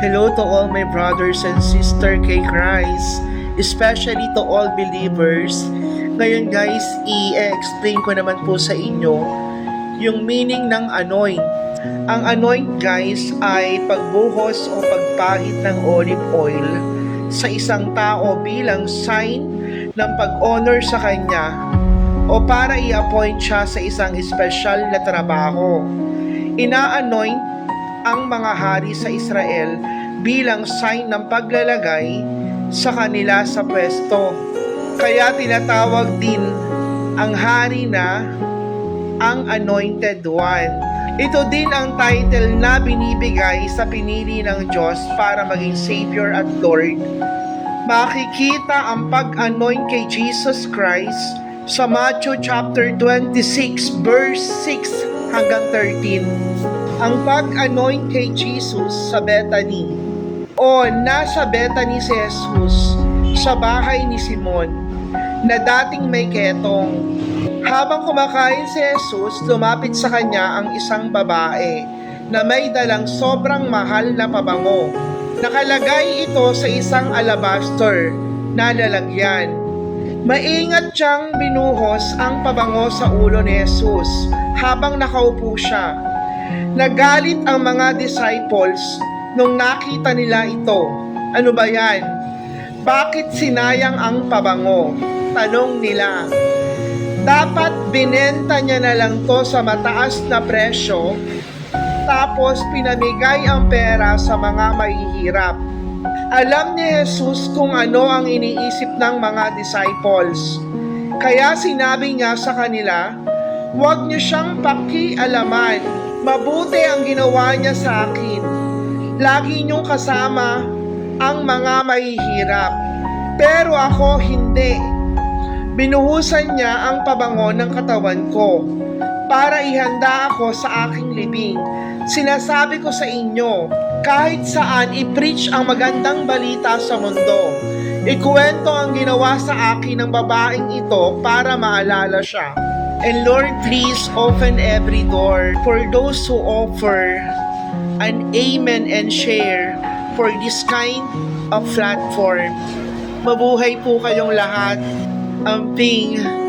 Hello to all my brothers and sisters kay Christ, especially to all believers. Ngayon guys, i-explain ko naman po sa inyo yung meaning ng anoint. Ang anoint guys ay pagbuhos o pagpahid ng olive oil sa isang tao bilang sign ng pag-honor sa kanya o para i-appoint siya sa isang espesyal na trabaho. Ina-anoint ang mga hari sa Israel bilang sign ng paglalagay sa kanila sa pwesto. Kaya tinatawag din ang hari na ang Anointed One. Ito din ang title na binibigay sa pinili ng Diyos para maging Savior at Lord. Makikita ang pag-anoint kay Jesus Christ sa Matthew chapter 26 verse 6 hanggang 13. Ang pag-anoint kay Jesus sa Bethany o nasa Bethany si Jesus sa bahay ni Simon na dating may ketong. Habang kumakain si Jesus, lumapit sa kanya ang isang babae na may dalang sobrang mahal na pabango. Nakalagay ito sa isang alabaster na lalagyan. Maingat siyang binuhos ang pabango sa ulo ni Jesus habang nakaupo siya. Nagalit ang mga disciples nung nakita nila ito. Ano ba yan? Bakit sinayang ang pabango? Tanong nila. Dapat binenta niya na lang to sa mataas na presyo, tapos pinamigay ang pera sa mga mahihirap. Alam ni Jesus kung ano ang iniisip ng mga disciples. Kaya sinabi niya sa kanila, huwag niyo siyang pakialaman. Mabuti ang ginawa niya sa akin. Lagi niyong kasama ang mga mahihirap. Pero ako hindi. Binuhusan niya ang pabango ng katawan ko para ihanda ako sa aking libing. Sinasabi ko sa inyo, kahit saan i-preach ang magandang balita sa mundo. Ikuwento ang ginawa sa akin ng babaeng ito para maalala siya. And Lord, please open every door for those who offer an amen and share for this kind of platform. Mabuhay po kayong lahat. Amping.